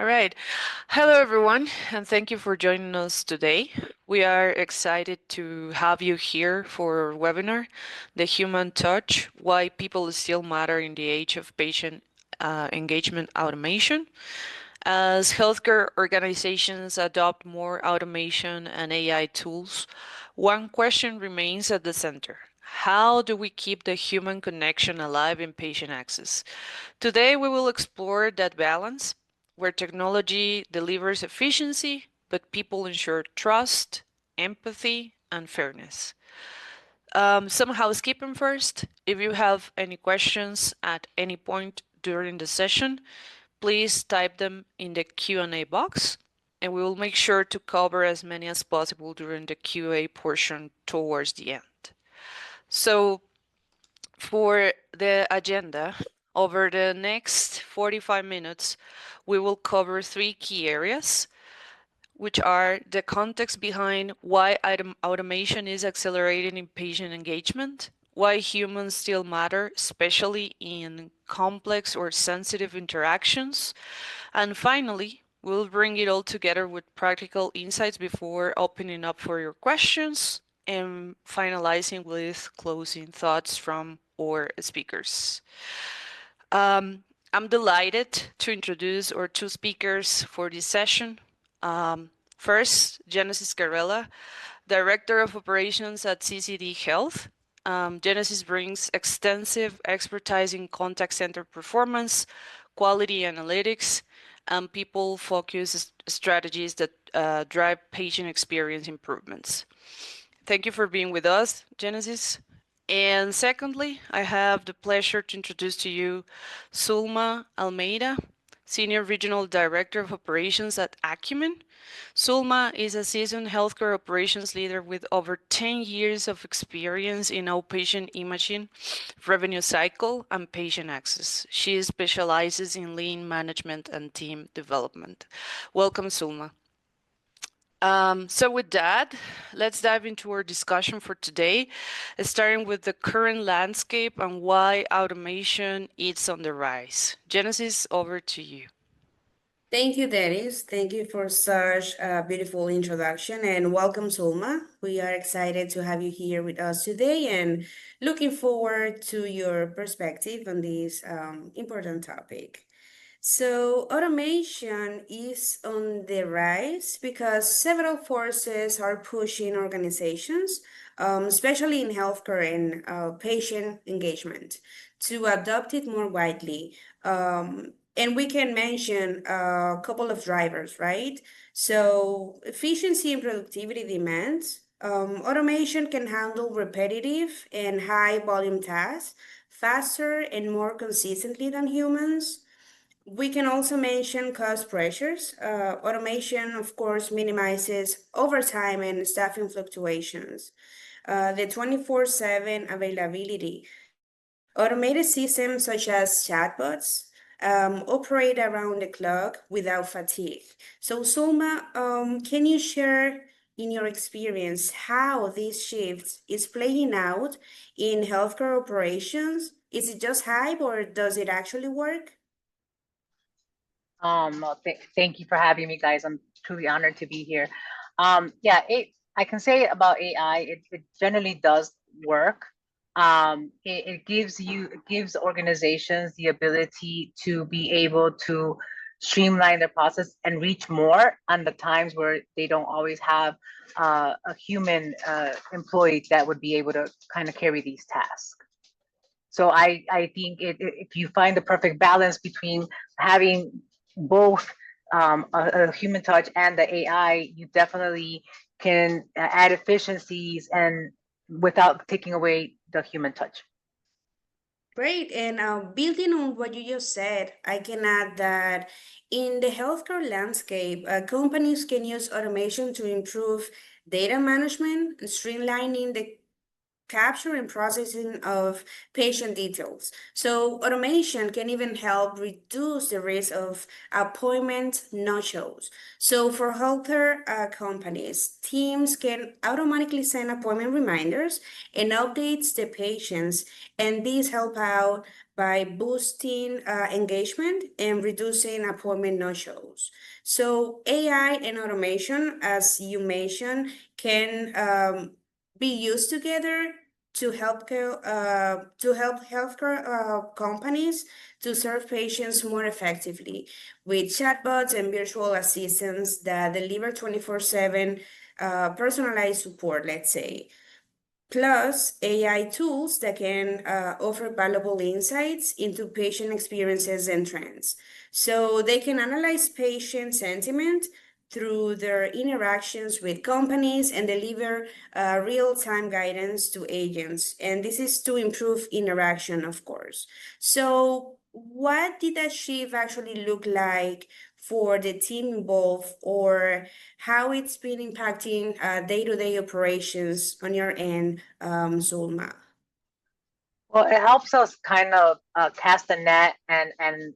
All right. Hello, everyone, and thank you for joining us today. We are excited to have you here for our webinar, The Human Touch, Why People Still Matter in the Age of Patient Engagement Automation. As healthcare organizations adopt more automation and AI tools, one question remains at the center. How do we keep the human connection alive in patient access? Today, we will explore that balance where technology delivers efficiency, but people ensure trust, empathy, and fairness. Some housekeeping first. If you have any questions at any point during the session, please type them in the Q&A box, and we will make sure to cover as many as possible during the QA portion towards the end. So for the agenda, over the next 45 minutes, we will cover three key areas, which are the context behind why automation is accelerating in patient engagement, why humans still matter, especially in complex or sensitive interactions, and finally, we'll bring it all together with practical insights before opening up for your questions and finalizing with closing thoughts from our speakers. I'm delighted to introduce our two speakers for this session. First, Genesis Carrella, Director of Operations at CCD Health. Genesis brings extensive expertise in contact center performance, quality analytics, and people-focused strategies that drive patient experience improvements. Thank you for being with us, Genesis. And secondly, I have the pleasure to introduce to you Sulma Almeida, Senior Regional Director of Operations at Acumen. Sulma is a seasoned healthcare operations leader with over 10 years of experience in outpatient imaging, revenue cycle, and patient access. She specializes in lean management and team development. Welcome, Sulma. So with that, let's dive into our discussion for today, starting with the current landscape and why automation is on the rise. Genesis, over to you. Thank you, Dennis. Thank you for such a beautiful introduction and welcome, Sulma. We are excited to have you here with us today and looking forward to your perspective on this important topic. So, automation is on the rise because several forces are pushing organizations, especially in healthcare and patient engagement, to adopt it more widely. And we can mention a couple of drivers, right? So, efficiency and productivity demands. Automation can handle repetitive and high volume tasks faster and more consistently than humans. We can also mention cost pressures. Automation, of course, minimizes overtime and staffing fluctuations. The 24/7 availability. Automated systems such as chatbots operate around the clock without fatigue. So, Soma, can you share in your experience how this shift is playing out in healthcare operations? Is it just hype or does it actually work? Thank you for having me, guys. I'm truly honored to be here. Yeah, I can say about AI, it generally does work. It gives organizations the ability to be able to streamline their process and reach more on the times where they don't always have a human employee that would be able to kind of carry these tasks. So I think if you find the perfect balance between having both a human touch and the AI, you definitely can add efficiencies and without taking away the human touch. Great. And building on what you just said, I can add that in the healthcare landscape, companies can use automation to improve data management, streamlining the capture and processing of patient details. So automation can even help reduce the risk of appointment no-shows. So for healthcare companies, teams can automatically send appointment reminders and updates the patients, and these help out by boosting engagement and reducing appointment no-shows. So AI and automation, as you mentioned, can be used together to help healthcare companies to serve patients more effectively with chatbots and virtual assistants that deliver 24/7 personalized support, let's say. Plus, AI tools that can offer valuable insights into patient experiences and trends. So they can analyze patient sentiment through their interactions with companies and deliver real-time guidance to agents. And this is to improve interaction, of course. So, what did that shift actually look like for the team involved, or how it's been impacting day-to-day operations on your end, Zulma? Well, it helps us kind of cast a net and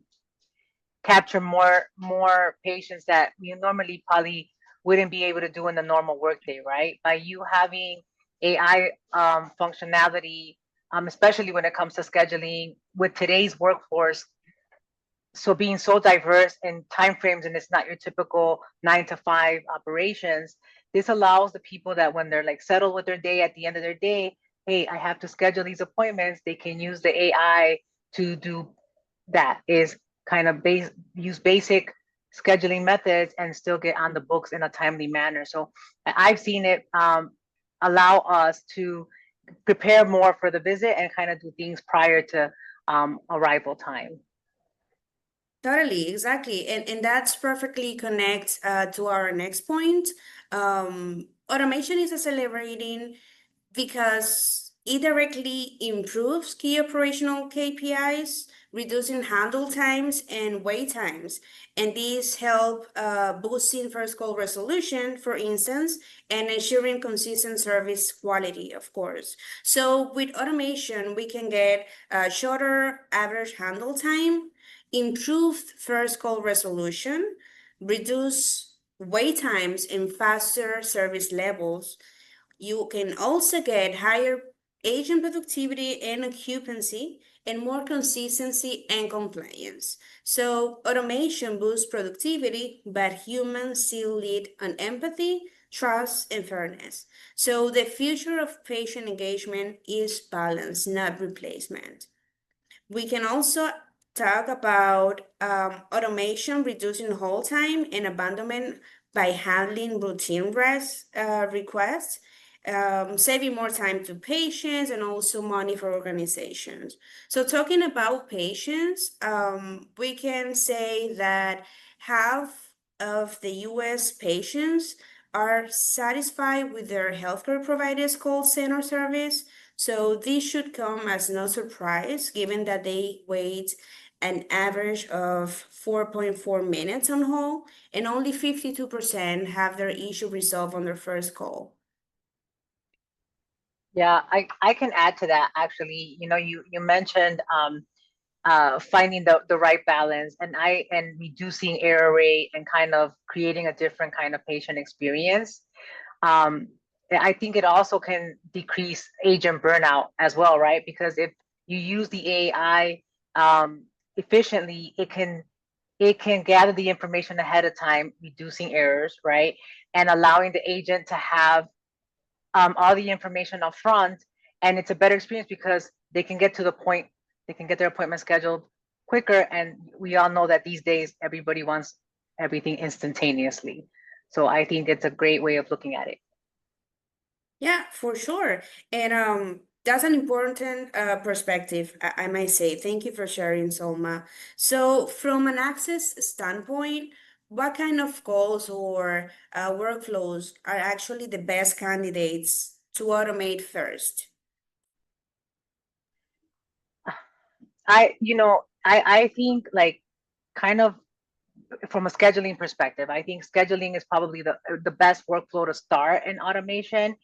capture more patients that we normally probably wouldn't be able to do in the normal workday, right? By you having AI functionality, especially when it comes to scheduling with today's workforce, so being so diverse in timeframes, and it's not your typical 9 to 5 operations, this allows the people that when they're like settled with their day at the end of their day, hey, I have to schedule these appointments, they can use the AI to do that, is kind of use basic scheduling methods and still get on the books in a timely manner. So I've seen it allow us to prepare more for the visit and kind of do things prior to arrival time. Totally, exactly. And that's perfectly connect to our next point. Automation is accelerating because it directly improves key operational KPIs, reducing handle times and wait times. And these help boosting first call resolution, for instance, and ensuring consistent service quality, of course. So with automation, we can get a shorter average handle time, improved first call resolution, reduce wait times, and faster service levels. You can also get higher agent productivity and occupancy and more consistency and compliance. So, automation boosts productivity, but humans still lead on empathy, trust, and fairness. So, the future of patient engagement is balance, not replacement. We can also talk about automation reducing hold time and abandonment by handling routine rest requests, saving more time to patients and also money for organizations. So, talking about patients, we can say that half of the US patients are satisfied with their healthcare providers' call center service. So this should come as no surprise given that they wait an average of 4.4 minutes on hold and only 52% have their issue resolved on their first call. Yeah, I can add to that actually. You know, you mentioned finding the right balance and reducing error rate and kind of creating a different kind of patient experience. Um, I think it also can decrease agent burnout as well, right? Because if you use the AI efficiently, it can gather the information ahead of time, reducing errors, right? And allowing the agent to have all the information up front, and it's a better experience because they can get to the point, they can get their appointment scheduled quicker, and we all know that these days everybody wants everything instantaneously. So I think it's a great way of looking at it. Yeah, for sure. And that's an important perspective, I might say. Thank you for sharing, Solma. So, from an access standpoint, what kind of calls or workflows are actually the best candidates to automate first? I think like kind of from a scheduling perspective, I think scheduling is probably the best workflow to start in automation,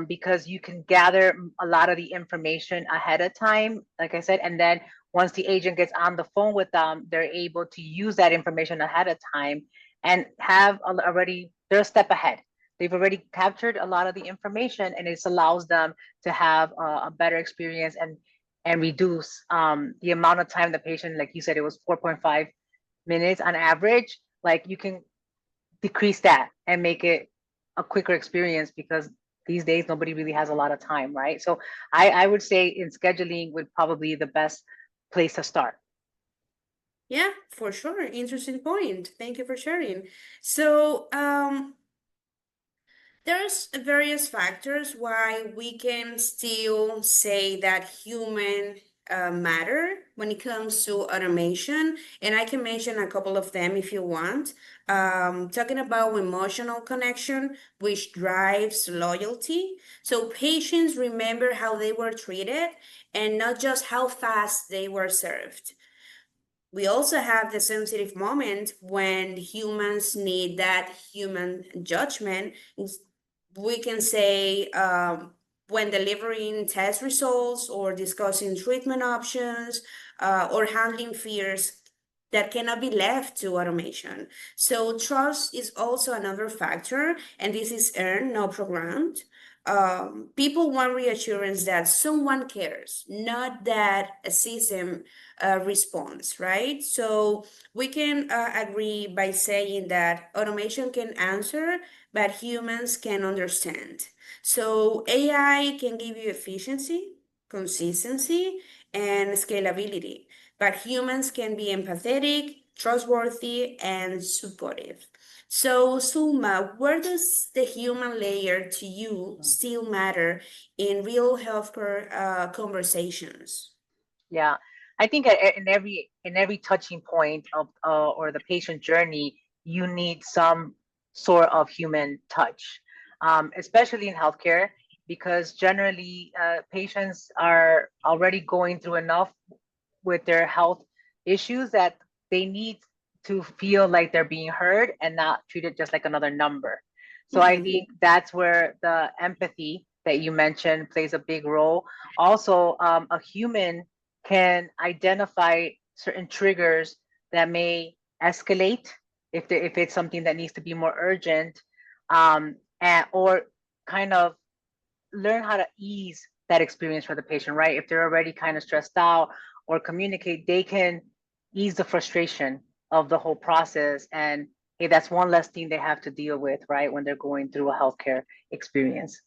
because you can gather a lot of the information ahead of time, like I said, and then once the agent gets on the phone with them, they're able to use that information ahead of time and have already they're a step ahead. They've already captured a lot of the information, and it allows them to have a better experience and and reduce the amount of time the patient, like you said, it was 4.5 minutes on average. Like you can decrease that and make it a quicker experience, because these days nobody really has a lot of time, right? So I would say in scheduling would probably be the best place to start. Yeah, for sure. Interesting point. Thank you for sharing. So, there's various factors why we can still say that human matter when it comes to automation, and I can mention a couple of them if you want. Talking about emotional connection, which drives loyalty. So patients remember how they were treated and not just how fast they were served. We also have the sensitive moment when humans need that human judgment. We can say when delivering test results or discussing treatment options or handling fears that cannot be left to automation. So trust is also another factor, and this is earned, not programmed. People want reassurance that someone cares, not that a system response, right? So we can agree by saying that automation can answer, but humans can understand. So AI can give you efficiency, consistency, and scalability, but humans can be empathetic, trustworthy, and supportive. So, Suma, where does the human layer to you still matter in real healthcare conversations? Yeah, I think in every touching point of or the patient journey, you need some sort of human touch, especially in healthcare, because generally patients are already going through enough with their health issues that they need to feel like they're being heard and not treated just like another number. So I Mhm. think that's where the empathy that you mentioned plays a big role. Also, a human can identify certain triggers that may escalate if it's something that needs to be more urgent, or kind of learn how to ease that experience for the patient, right? If they're already kind of stressed out or communicate, they can ease the frustration of the whole process. And hey, that's one less thing they have to deal with, right? When they're going through a healthcare experience.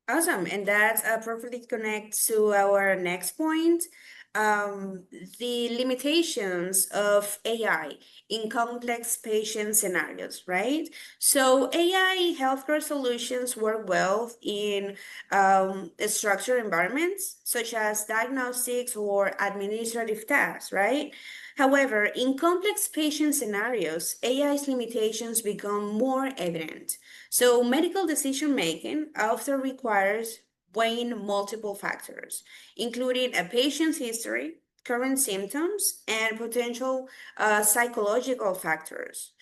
Awesome. And that perfectly connects to our next point, um, the limitations of AI in complex patient scenarios, right? So AI healthcare solutions work well in structured environments, such as diagnostics or administrative tasks, right? However, in complex patient scenarios, AI's limitations become more evident. So, medical decision making often requires weighing multiple factors, including a patient's history, current symptoms, and potential psychological factors.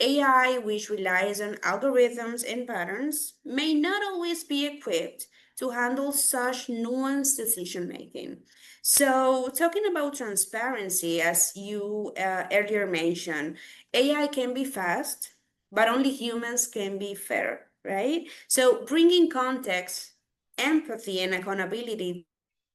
AI, which relies on algorithms and patterns, may not always be equipped to handle such nuanced decision making. So, talking about transparency, as you earlier mentioned, AI can be fast, but only humans can be fair, right? So bringing context, empathy, and accountability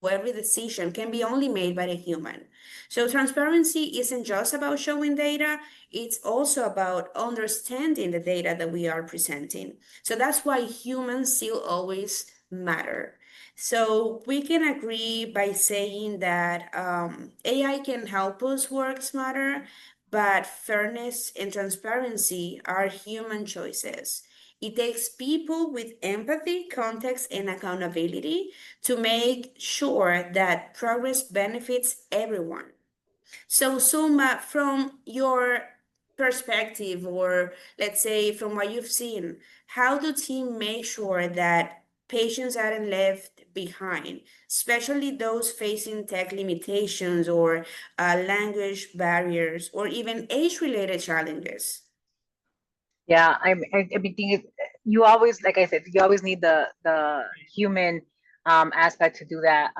to every decision can be only made by a human. So transparency isn't just about showing data, it's also about understanding the data that we are presenting. So that's why humans still always matter. So we can agree by saying that AI can help us work smarter, but fairness and transparency are human choices. It takes people with empathy, context, and accountability to make sure that progress benefits everyone. So, Suma, from your perspective, or let's say from what you've seen, how do team make sure that patients aren't left behind, especially those facing tech limitations or language barriers or even age-related challenges? Yeah, I mean, thing is, you always, like I said, you always need the human aspect to do that.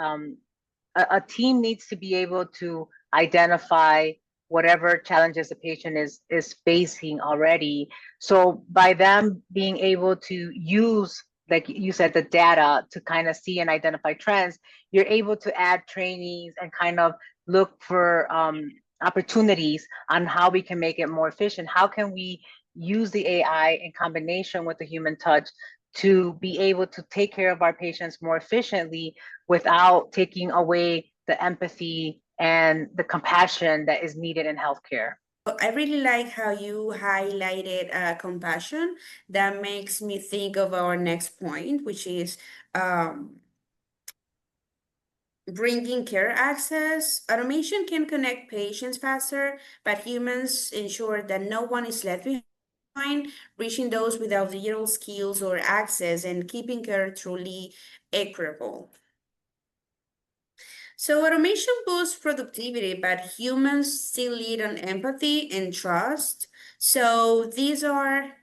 A team needs to be able to identify whatever challenges the patient is facing already. So by them being able to use like you said, the data to kind of see and identify trends, you're able to add trainings and kind of look for opportunities on how we can make it more efficient. How can we use the AI in combination with the human touch to be able to take care of our patients more efficiently without taking away the empathy and the compassion that is needed in healthcare? I really like how you highlighted compassion. That makes me think of our next point, which is um, bringing care access. Automation can connect patients faster, but humans ensure that no one is left behind, reaching those without digital skills or access, and keeping care truly equitable. So automation boosts productivity, but humans still lead on empathy and trust. So these are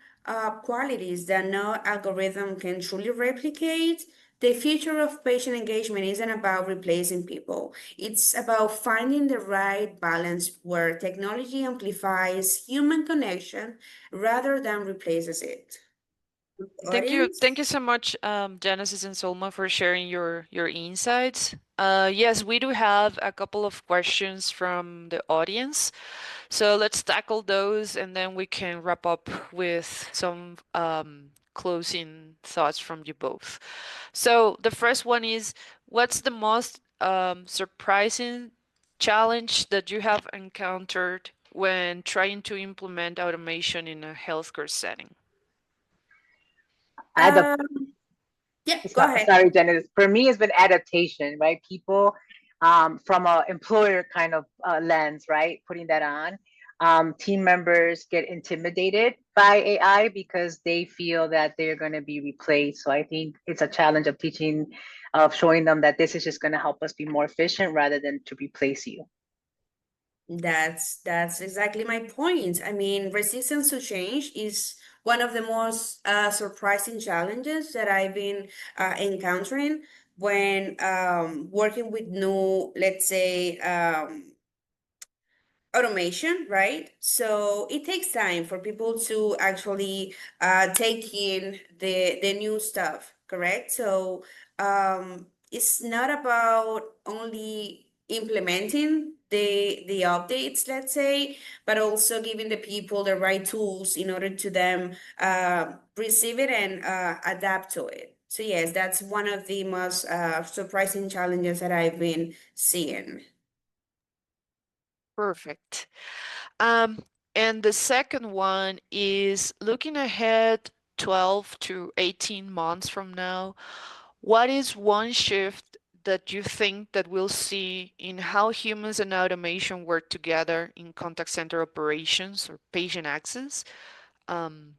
qualities that no algorithm can truly replicate. The future of patient engagement isn't about replacing people. It's about finding the right balance where technology amplifies human connection rather than replaces it. Thank Audience? you so much, Genesis and Solma, for sharing your insights. Yes, we do have a couple of questions from the audience, so let's tackle those, and then we can wrap up with some closing thoughts from you both. So the first one is, what's the most surprising challenge that you have encountered when trying to implement automation in a healthcare setting? I had the Yeah, go ahead. sorry, Jenna. For me, it's been adaptation, right? People from a employer kind of lens, right? Putting that on. Team members get intimidated by AI because they feel that they're going to be replaced. So I think it's a challenge of teaching, of showing them that this is just going to help us be more efficient rather than to replace you. That's exactly my point. I mean, resistance to change is one of the most surprising challenges that I've been encountering when working with new, let's say, automation, right? So it takes time for people to actually take in the new stuff, correct? So it's not about only implementing the updates, let's say, but also giving the people the right tools in order to them receive it and adapt to it. So yes, that's one of the most surprising challenges that I've been seeing. Perfect. Um, and the second one is looking ahead 12 to 18 months from now, what is one shift that you think that we'll see in how humans and automation work together in contact center operations or patient access? Um,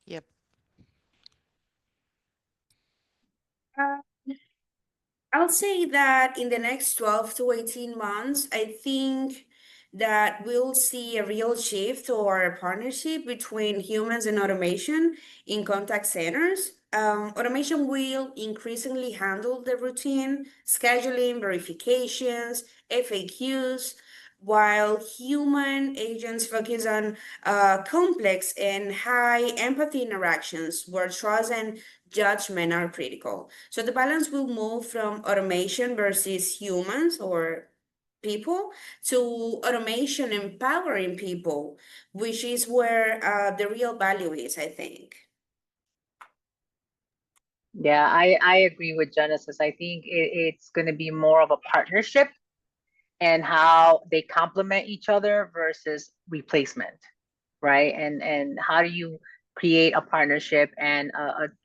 yep. I'll say that in the next 12 to 18 months, I think that we'll see a real shift or a partnership between humans and automation in contact centers. Automation will increasingly handle the routine, scheduling, verifications, FAQs, while human agents focus on complex and high empathy interactions where trust and judgment are critical. So the balance will move from automation versus humans or people to automation empowering people, which is where the real value is, I think. Yeah, I agree with Genesis. I think it's going to be more of a partnership and how they complement each other versus replacement, right? And how do you create a partnership and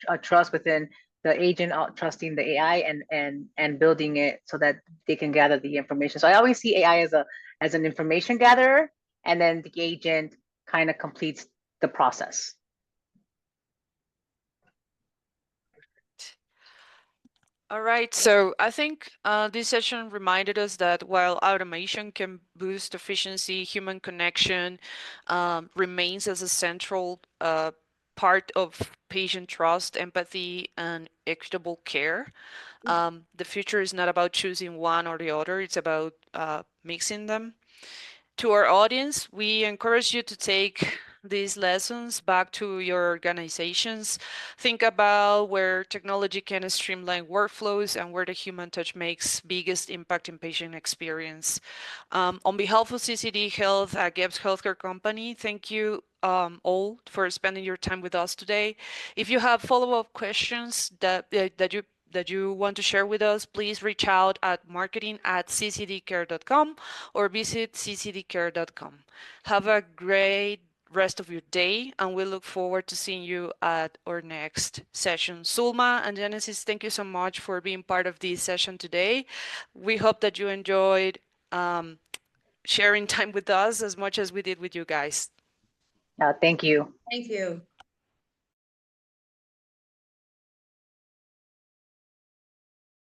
a trust within the agent trusting the AI and building it so that they can gather the information. So I always see AI as a as an information gatherer, and then the agent kind of completes the process. All right, so I think this session reminded us that while automation can boost efficiency, human connection remains as a central part of patient trust, empathy, and equitable care. The future is not about choosing one or the other, it's about mixing them. To our audience, we encourage you to take these lessons back to your organizations. Think about where technology can streamline workflows and where the human touch makes biggest impact in patient experience. On behalf of CCD Health, a Gibbs Healthcare Company, thank you all for spending your time with us today. If you have follow-up questions that you want to share with us, please reach out at marketing@ccdcare.com or visit ccdcare.com. Have a great rest of your day, and we look forward to seeing you at our next session. Sulma and Genesis, thank you so much for being part of this session today. We hope that you enjoyed um, sharing time with us as much as we did with you guys. Thank you. Thank you.